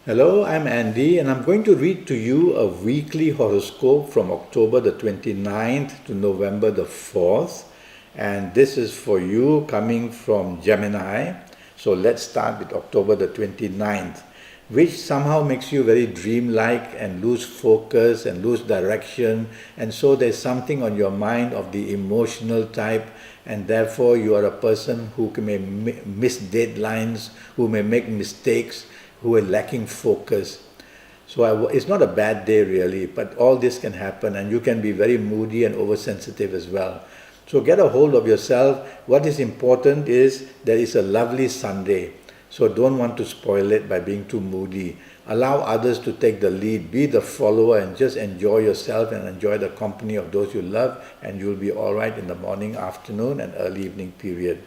Hello, I'm Andy, and I'm going to read to you a weekly horoscope from October the 29th to November the 4th. And this is for you coming from Gemini. So let's start with October the 29th, which somehow makes you very dreamlike and lose focus and lose direction. And so there's something on your mind of the emotional type, and therefore you are a person who may miss deadlines, who may make mistakes, who are lacking focus. So it's not a bad day really, but all this can happen, and you can be very moody and oversensitive as well. So get a hold of yourself. What is important is there is a lovely Sunday. So don't want to spoil it by being too moody. Allow others to take the lead. Be the follower and just enjoy yourself and enjoy the company of those you love, and you'll be all right in the morning, afternoon, and early evening period.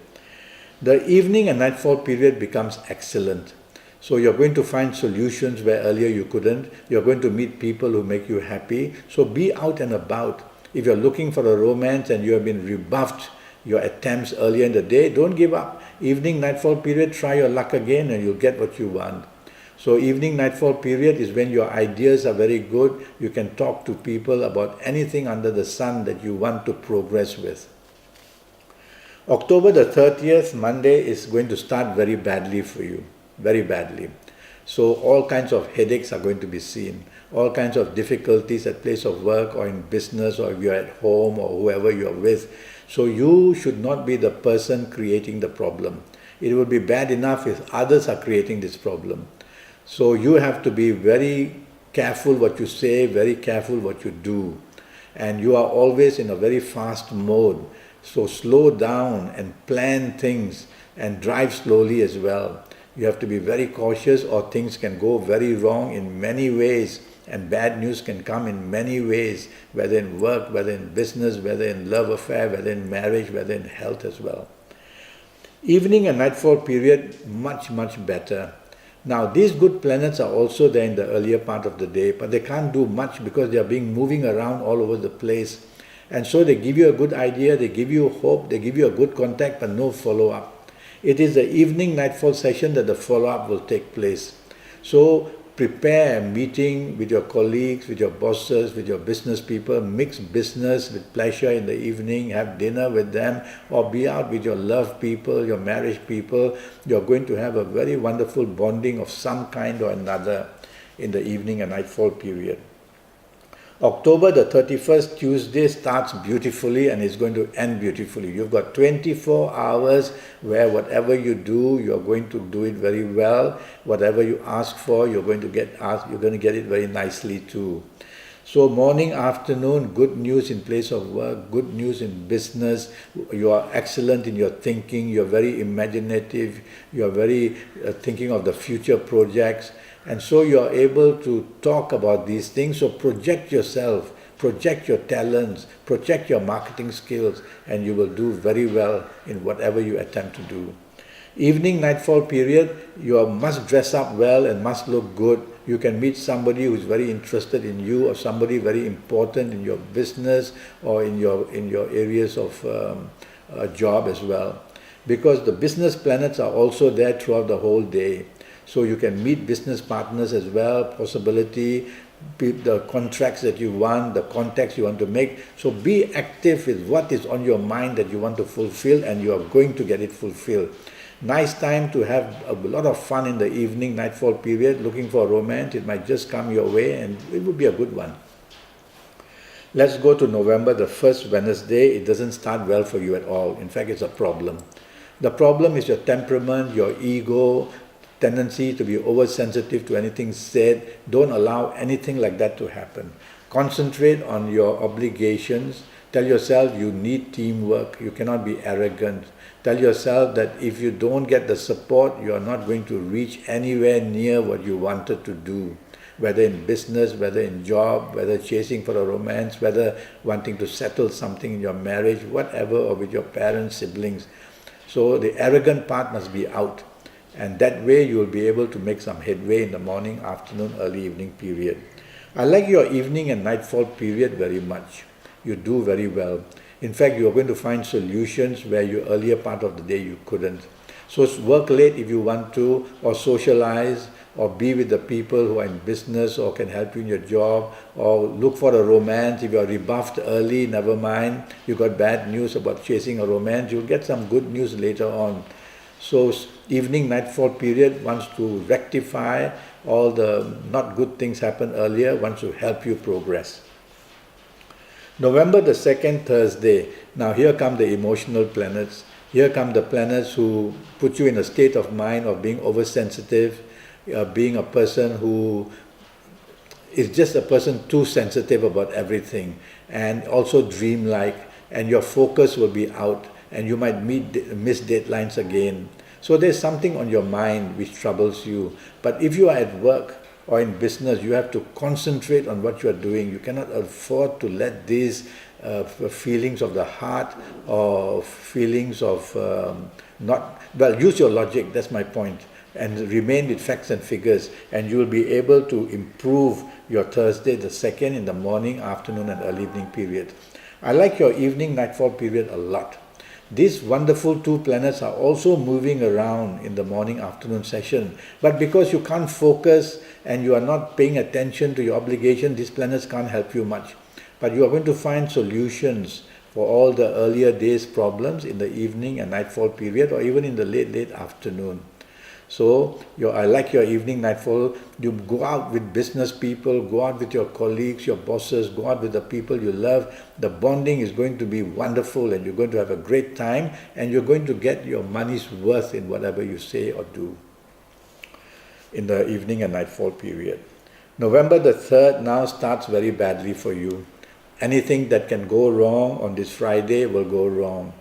The evening and nightfall period becomes excellent. So you're going to find solutions where earlier you couldn't. You're going to meet people who make you happy. So be out and about. If you're looking for a romance and you have been rebuffed your attempts earlier in the day, don't give up. Evening, nightfall period, try your luck again and you'll get what you want. So evening, nightfall period is when your ideas are very good. You can talk to people about anything under the sun that you want to progress with. October the 30th, Monday, is going to start very badly for you. Very badly. So all kinds of headaches are going to be seen, all kinds of difficulties at place of work or in business, or if you're at home or whoever you're with. So you should not be the person creating the problem. It would be bad enough if others are creating this problem. So you have to be very careful what you say, very careful what you do. And you are always in a very fast mode. So slow down and plan things and drive slowly as well. You have to be very cautious, or things can go very wrong in many ways, and bad news can come in many ways, whether in work, whether in business, whether in love affair, whether in marriage, whether in health as well. Evening and nightfall period, much better. Now these good planets are also there in the earlier part of the day, but they can't do much because they are moving around all over the place. And so they give you a good idea, they give you hope, they give you a good contact, but no follow-up. It is the evening nightfall session that the follow-up will take place. So prepare a meeting with your colleagues, with your bosses, with your business people. Mix business with pleasure in the evening. Have dinner with them, or be out with your love people, your marriage people. You're going to have a very wonderful bonding of some kind or another in the evening and nightfall period. October the 31st, Tuesday, starts beautifully and is going to end beautifully. You've got 24 hours where whatever you do, you're going to do it very well. Whatever you ask for, you're going to get it very nicely too. So morning, afternoon, good news in place of work, good news in business. You are excellent in your thinking, you're very imaginative, you're very thinking of the future projects. And so you are able to talk about these things. So project yourself, project your talents, project your marketing skills, and you will do very well in whatever you attempt to do. Evening, nightfall period, you must dress up well and must look good. You can meet somebody who is very interested in you, or somebody very important in your business or in your areas of job as well. Because the business planets are also there throughout the whole day. So you can meet business partners as well, possibility, the contracts that you want, the contacts you want to make. So be active with what is on your mind that you want to fulfill, and you are going to get it fulfilled. Nice time to have a lot of fun in the evening, nightfall period, looking for romance. It might just come your way and it would be a good one. Let's go to November the 1st, Wednesday. It doesn't start well for you at all. In fact, it's a problem. The problem is your temperament, your ego, tendency to be oversensitive to anything said. Don't allow anything like that to happen. Concentrate on your obligations. Tell yourself you need teamwork. You cannot be arrogant. Tell yourself that if you don't get the support, you are not going to reach anywhere near what you wanted to do. Whether in business, whether in job, whether chasing for a romance, whether wanting to settle something in your marriage, whatever, or with your parents, siblings. So the arrogant part must be out. And that way you will be able to make some headway in the morning, afternoon, early evening period. I like your evening and nightfall period very much. You do very well. In fact, you are going to find solutions where you earlier part of the day you couldn't. So work late if you want to, or socialize, or be with the people who are in business or can help you in your job, or look for a romance. If you are rebuffed early, never mind. You got bad news about chasing a romance, you'll get some good news later on. So evening nightfall period wants to rectify all the not good things happen earlier, wants to help you progress. November the 2nd, Thursday. Now here come the emotional planets. Here come the planets who put you in a state of mind of being oversensitive, being a person who is just a person too sensitive about everything, and also dreamlike, and your focus will be out, and you might miss deadlines again. So there's something on your mind which troubles you. But if you are at work or in business, you have to concentrate on what you are doing. You cannot afford to let these feelings of the heart or feelings of use your logic, that's my point, and remain with facts and figures, and you will be able to improve your Thursday the 2nd in the morning, afternoon and early evening period. I like your evening nightfall period a lot. These wonderful two planets are also moving around in the morning afternoon session, but because you can't focus and you are not paying attention to your obligation, these planets can't help you much. But you are going to find solutions for all the earlier days problems in the evening and nightfall period, or even in the late afternoon. So I like your evening nightfall. You go out with business people, go out with your colleagues, your bosses, go out with the people you love. The bonding is going to be wonderful, and you're going to have a great time, and you're going to get your money's worth in whatever you say or do in the evening and nightfall period. November the 3rd now starts very badly for you. Anything that can go wrong on this Friday will go wrong.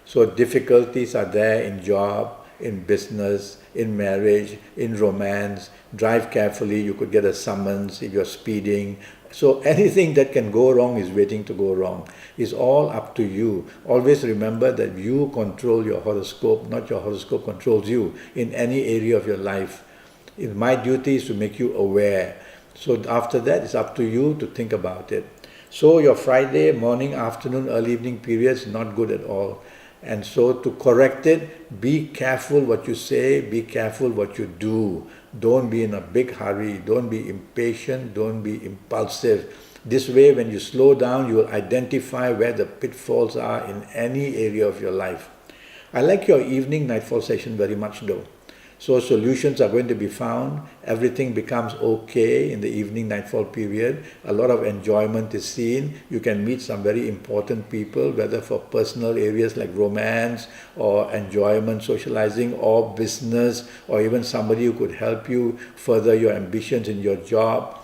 So difficulties are there in job, in business, in marriage, in romance. Drive carefully, you could get a summons if you're speeding. So anything that can go wrong is waiting to go wrong. It's all up to you. Always remember that you control your horoscope, not your horoscope controls you in any area of your life. My duty is to make you aware. So after that, it's up to you to think about it. So your Friday morning, afternoon, early evening period is not good at all. And so to correct it, be careful what you say, be careful what you do. Don't be in a big hurry, don't be impatient, don't be impulsive. This way, when you slow down, you will identify where the pitfalls are in any area of your life. I like your evening nightfall session very much though. So solutions are going to be found. Everything becomes okay in the evening nightfall period. A lot of enjoyment is seen. You can meet some very important people, whether for personal areas like romance or enjoyment, socializing, or business, or even somebody who could help you further your ambitions in your job.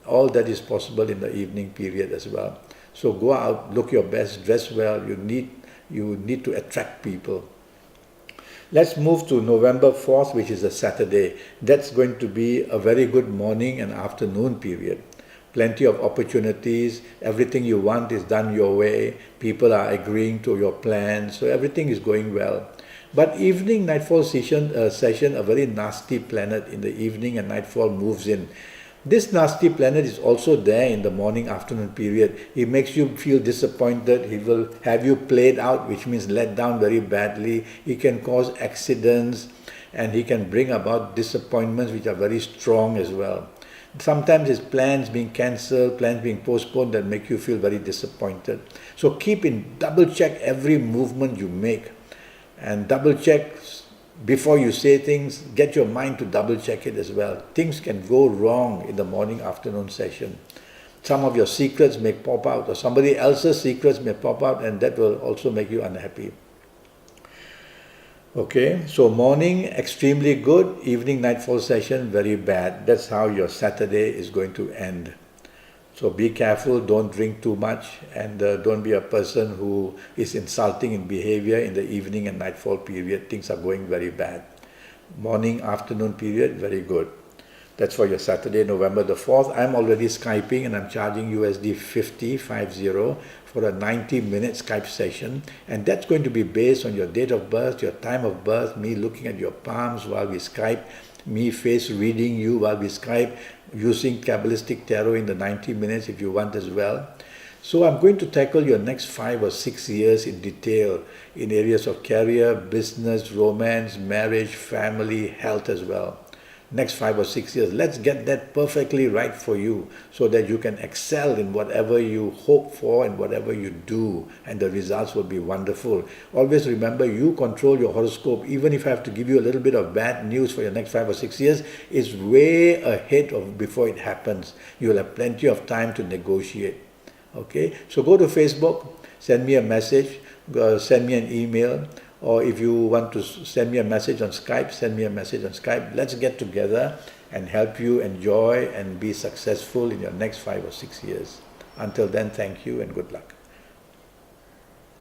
All that is possible in the evening period as well. So go out, look your best, dress well. You need to attract people. Let's move to November 4th, which is a Saturday. That's going to be a very good morning and afternoon period. Plenty of opportunities. Everything you want is done your way. People are agreeing to your plans. So everything is going well. But evening nightfall session, a very nasty planet in the evening and nightfall moves in. This nasty planet is also there in the morning afternoon period. He makes you feel disappointed. He will have you played out, which means let down very badly. He can cause accidents, and he can bring about disappointments which are very strong as well. Sometimes his plans being cancelled, plans being postponed, that make you feel very disappointed. So double check every movement you make, and double check before you say things. Get your mind to double check it as well. Things can go wrong in the morning afternoon session. Some of your secrets may pop out, or somebody else's secrets may pop out, and that will also make you unhappy. Okay, so morning extremely good, evening nightfall session very bad. That's how your Saturday is going to end. So be careful, don't drink too much, and don't be a person who is insulting in behavior in the evening and nightfall period. Things are going very bad. Morning, afternoon period, very good. That's for your Saturday, November the 4th. I'm already Skyping, and I'm charging USD 50 for a 90-minute Skype session. And that's going to be based on your date of birth, your time of birth, me looking at your palms while we Skype, me face reading you while we Skype, using Kabbalistic Tarot in the 90 minutes if you want as well. So I'm going to tackle your next 5 or 6 years in detail in areas of career, business, romance, marriage, family, health as well. next 5 or 6 years. Let's get that perfectly right for you so that you can excel in whatever you hope for and whatever you do, and the results will be wonderful. Always remember, you control your horoscope. Even if I have to give you a little bit of bad news for your next 5 or 6 years, it's way ahead of before it happens. You'll have plenty of time to negotiate. Okay, so go to Facebook, send me a message, send me an email, or if you want to send me a message on Skype, send me a message on Skype. Let's get together and help you enjoy and be successful in your next 5 or 6 years. Until then, thank you and good luck.